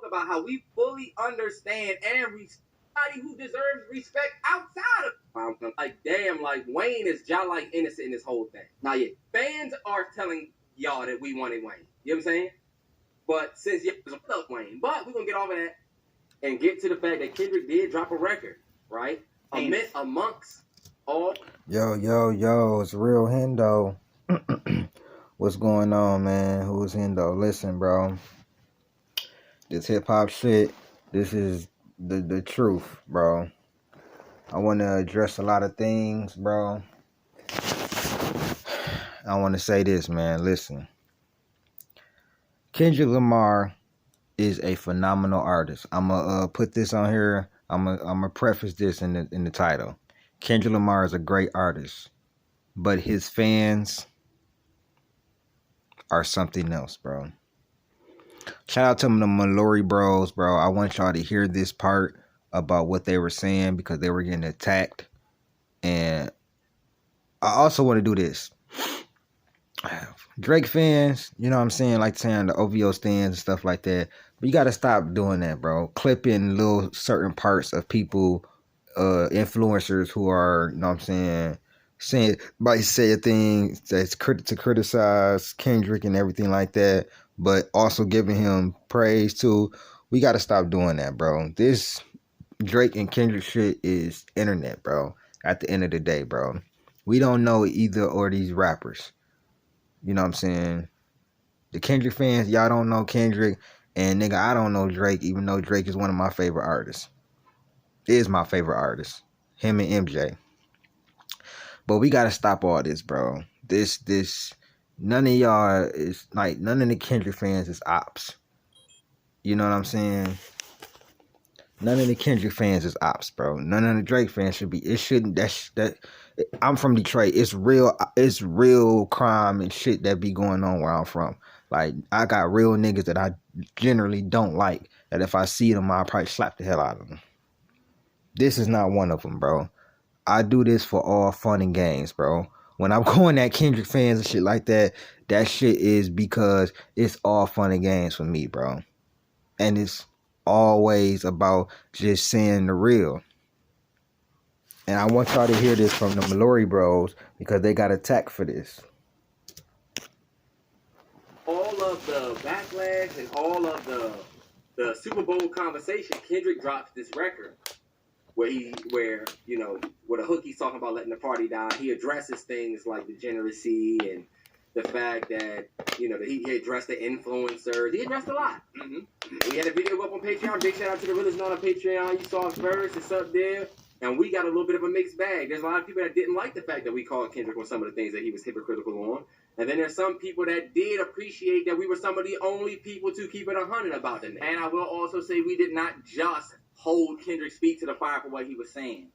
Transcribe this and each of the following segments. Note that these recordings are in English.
about how we fully understand and respect who deserves respect outside of like damn, like Wayne is just like innocent in this whole thing. Now yeah, fans are telling y'all that we wanted Wayne. You know what I'm saying? But since y'all love Wayne, but we're gonna get off of that and get to the fact that Kendrick did drop a record, right? Amongst all Yo, it's real Hendo. What's going on, man? Who's Hendo? Listen, bro. This hip hop shit, this is the truth, bro. I want to address a lot of things, bro. I want to say this, man. Listen. Kendrick Lamar is a phenomenal artist. I'm going to put this on here. I'm gonna preface this in the title. Kendrick Lamar is a great artist, but his fans are something else, bro. Shout out to the Mallory Bros, bro. I want y'all to hear this part about what they were saying because they were getting attacked. And I also want to do this. Drake fans, you know what I'm saying, like saying the OVO stands and stuff like that. But you got to stop doing that, bro. Clipping little certain parts of people, influencers who are, you know what I'm saying a thing that's to criticize Kendrick and everything like that, but also giving him praise too. We got to stop doing that, bro. This Drake and Kendrick shit is internet, bro. At the end of the day, bro. We don't know either or these rappers. You know what I'm saying? The Kendrick fans, y'all don't know Kendrick. And nigga, I don't know Drake, even though Drake is one of my favorite artists. Is my favorite artist. Him and MJ. But we gotta stop all this, bro. This none of y'all is like, none of the Kendrick fans is ops. You know what I'm saying? None of the Kendrick fans is ops, bro. None of the Drake fans should be. It shouldn't. That I'm from Detroit. It's real crime and shit that be going on where I'm from. Like, I got real niggas that I generally don't like. That if I see them, I'll probably slap the hell out of them. This is not one of them, bro. I do this for all fun and games, bro. When I'm going at Kendrick fans and shit like that, that shit is because it's all fun and games for me, bro. And it's always about just saying the real. And I want y'all to hear this from the Mallory Bros because they got attacked for this. All of the backlash and all of the Super Bowl conversation, Kendrick drops this record where you know, with a hook he's talking about letting the party die. He addresses things like degeneracy and the fact that, you know, that he addressed the influencers. He addressed a lot. Mm-hmm. He had a video up on Patreon. Big shout out to the realest known on Patreon. You saw it first. It's up there. And we got a little bit of a mixed bag. There's a lot of people that didn't like the fact that we called Kendrick on some of the things that he was hypocritical on. And then there's some people that did appreciate that we were some of the only people to keep it 100 about the name. And I will also say we did not just hold Kendrick's feet to the fire for what he was saying.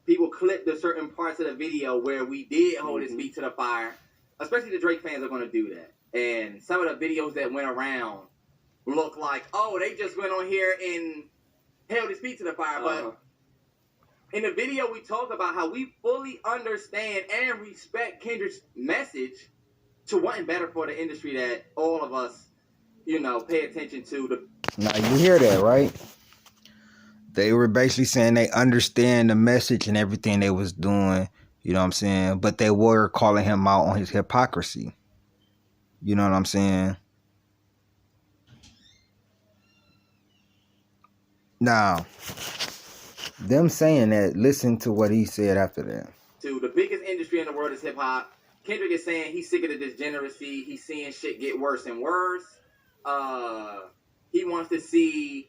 People clipped the certain parts of the video where we did hold his feet to the fire. Especially the Drake fans are going to do that. And some of the videos that went around look like, oh, they just went on here and held his feet to the fire. But in the video, we talk about how we fully understand and respect Kendrick's message to wanting better for the industry that all of us, you know, pay attention to. Now, you hear that, right? They were basically saying they understand the message and everything they was doing, you know what I'm saying? But they were calling him out on his hypocrisy. You know what I'm saying? Now, them saying that, listen to what he said after that. To the biggest industry in the world is hip-hop. Kendrick is saying he's sick of the degeneracy. He's seeing shit get worse and worse. He wants to see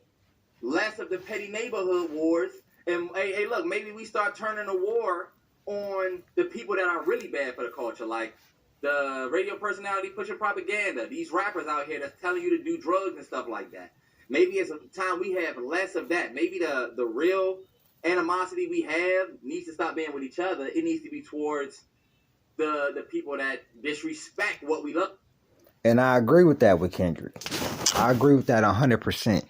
less of the petty neighborhood wars. And, hey, look, maybe we start turning the war on the people that are really bad for the culture, like the radio personality pushing propaganda, these rappers out here that's telling you to do drugs and stuff like that. Maybe it's a time we have less of that. Maybe the real animosity we have needs to stop being with each other. It needs to be towards the people that disrespect what we love. And I agree with that with Kendrick. I agree with that 100%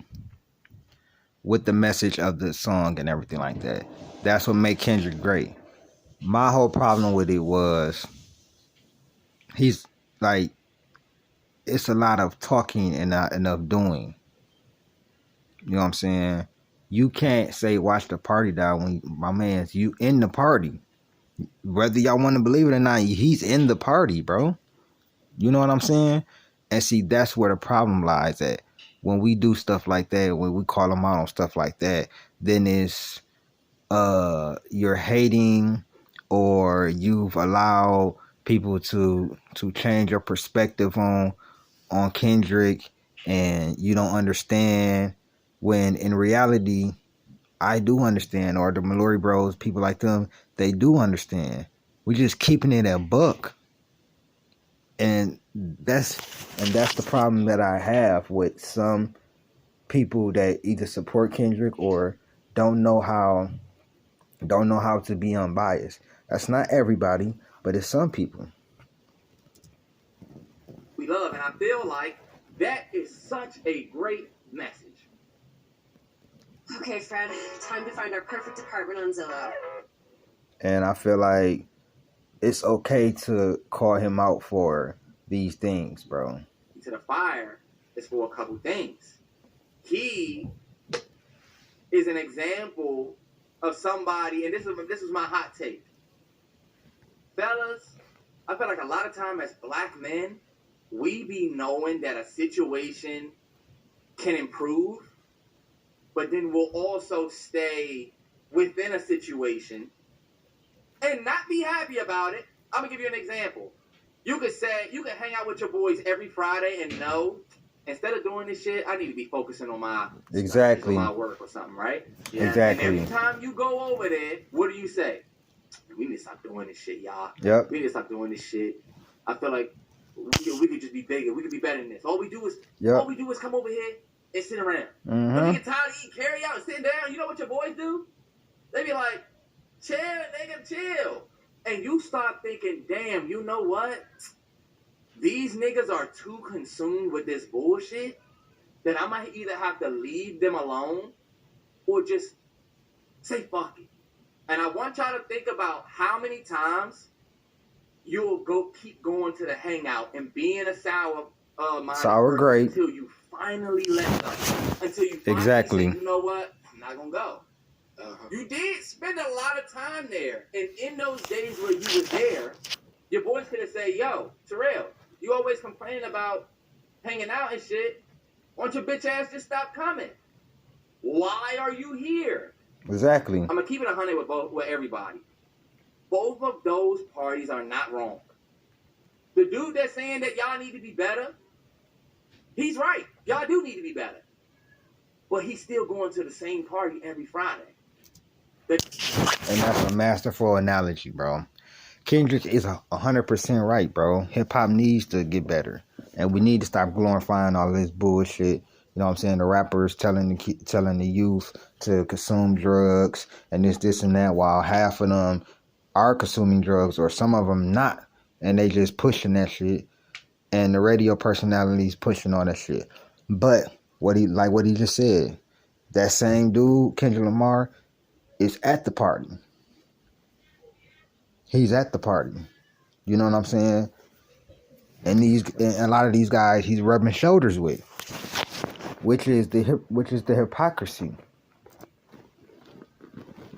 with the message of the song and everything like that. That's what made Kendrick great. My whole problem with it was he's like, it's a lot of talking and not enough doing. You know what I'm saying? You can't say watch the party die when my man's you in the party. Whether y'all want to believe it or not, he's in the party, bro. You know what I'm saying? And see, that's where the problem lies at. When we do stuff like that, when we call them out on stuff like that, then it's you're hating, or you've allowed people to change your perspective on Kendrick, and you don't understand, when in reality I do understand, or the Mallory Bros, people like them, they do understand. We just keeping it a buck. And that's the problem that I have with some people that either support Kendrick or don't know how to be unbiased. That's not everybody, but it's some people. We love, and I feel like that is such a great message. Okay, Fred, time to find our perfect apartment on Zillow. And I feel like it's okay to call him out for these things, bro. To the fire is for a couple things. He is an example of somebody, and this is my hot take. Fellas, I feel like a lot of time as black men, we be knowing that a situation can improve, but then we'll also stay within a situation and not be happy about it. I'm gonna give you an example. You could hang out with your boys every Friday and know, instead of doing this shit, I need to be focusing on my work or something, right? Yeah. Exactly. And every time you go over there, what do you say? We need to stop doing this shit, y'all. Yep. We need to stop doing this shit. I feel like we could just be bigger. We could be better than this. All we do is come over here and sit around. Mm-hmm. When we get tired of eating carry out and sitting down, you know what your boys do? They be like, chill, nigga, chill. And you start thinking, damn, you know what? These niggas are too consumed with this bullshit that I might either have to leave them alone or just say fuck it. And I want y'all to think about how many times you'll keep going to the hangout and being a sour grape until you finally let go. Until you finally say, you know what? I'm not gonna go. You did spend a lot of time there, and in those days where you were there, your boys could have said, yo, Terrell, you always complain about hanging out and shit. Why don't your bitch ass just stop coming? Why are you here? Exactly. I'm gonna keep it 100 with everybody. Both of those parties are not wrong. The dude that's saying that y'all need to be better, he's right. Y'all do need to be better. But he's still going to the same party every Friday. And that's a masterful analogy, bro. Kendrick is 100% right, bro. Hip-hop needs to get better. And we need to stop glorifying all this bullshit. You know what I'm saying? The rappers telling the youth to consume drugs and this and that, while half of them are consuming drugs, or some of them not. And they just pushing that shit. And the radio personalities pushing all that shit. But what he just said, that same dude, Kendrick Lamar, is at the party. He's at the party. You know what I'm saying? And a lot of these guys he's rubbing shoulders with, which is the hypocrisy.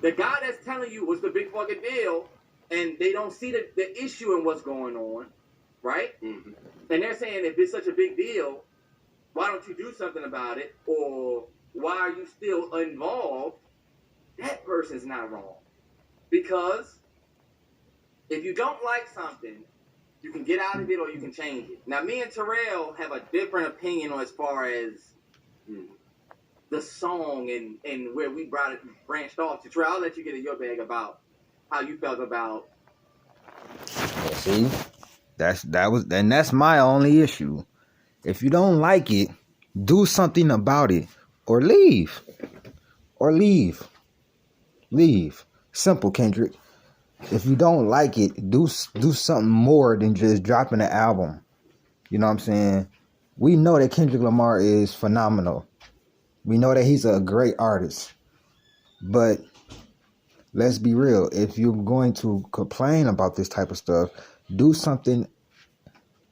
The guy that's telling you what's the big fucking deal, and they don't see the issue in what's going on, right? Mm-hmm. And they're saying, if it's such a big deal, why don't you do something about it? Or why are you still involved? That person's not wrong. Because if you don't like something, you can get out of it or you can change it. Now, me and Terrell have a different opinion as far as the song and where we branched off to. Terrell, I'll let you get in your bag about how you felt about. See, that's my only issue. If you don't like it, do something about it, or leave. Leave. Simple, Kendrick. If you don't like it, do something more than just dropping an album. You know what I'm saying? We know that Kendrick Lamar is phenomenal. We know that he's a great artist. But let's be real. If you're going to complain about this type of stuff, do something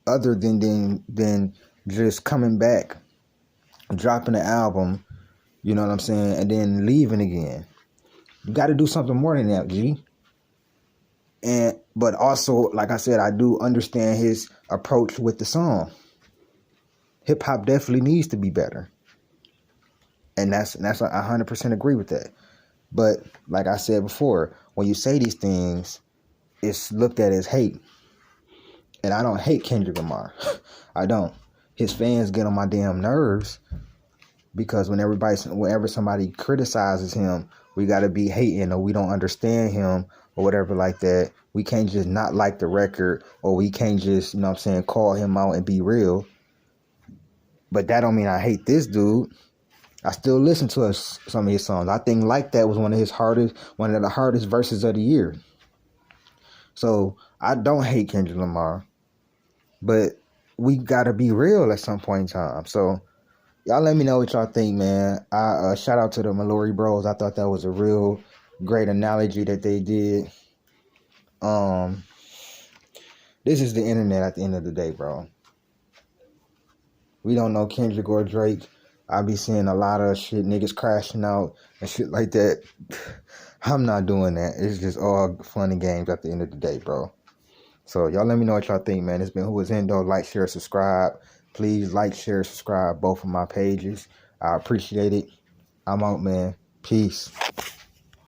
other than just coming back, dropping an album, You know what I'm saying? And then leaving again. You got to do something more than that, G. But also, like I said, I do understand his approach with the song. Hip hop definitely needs to be better, and that's 100% agree with that. But like I said before, when you say these things, it's looked at as hate, and I don't hate Kendrick Lamar. I don't. His fans get on my damn nerves because whenever somebody criticizes him, we gotta be hating or we don't understand him or whatever like that. We can't just not like the record, or we can't just, you know what I'm saying, call him out and be real. But that don't mean I hate this dude. I still listen to some of his songs. I think Like That was one of the hardest verses of the year. So I don't hate Kendrick Lamar, but we gotta be real at some point in time. So y'all let me know what y'all think, man. I shout out to the Mallory Bros. I thought that was a real great analogy that they did. This is the internet at the end of the day, bro. We don't know Kendrick or Drake. I be seeing a lot of shit, niggas crashing out and shit like that. I'm not doing that. It's just all fun and games at the end of the day, bro. So y'all let me know what y'all think, man. It's been Who Is Endo. Like, share, subscribe. Please like, share, subscribe both of my pages. I appreciate it. I'm out, man. Peace.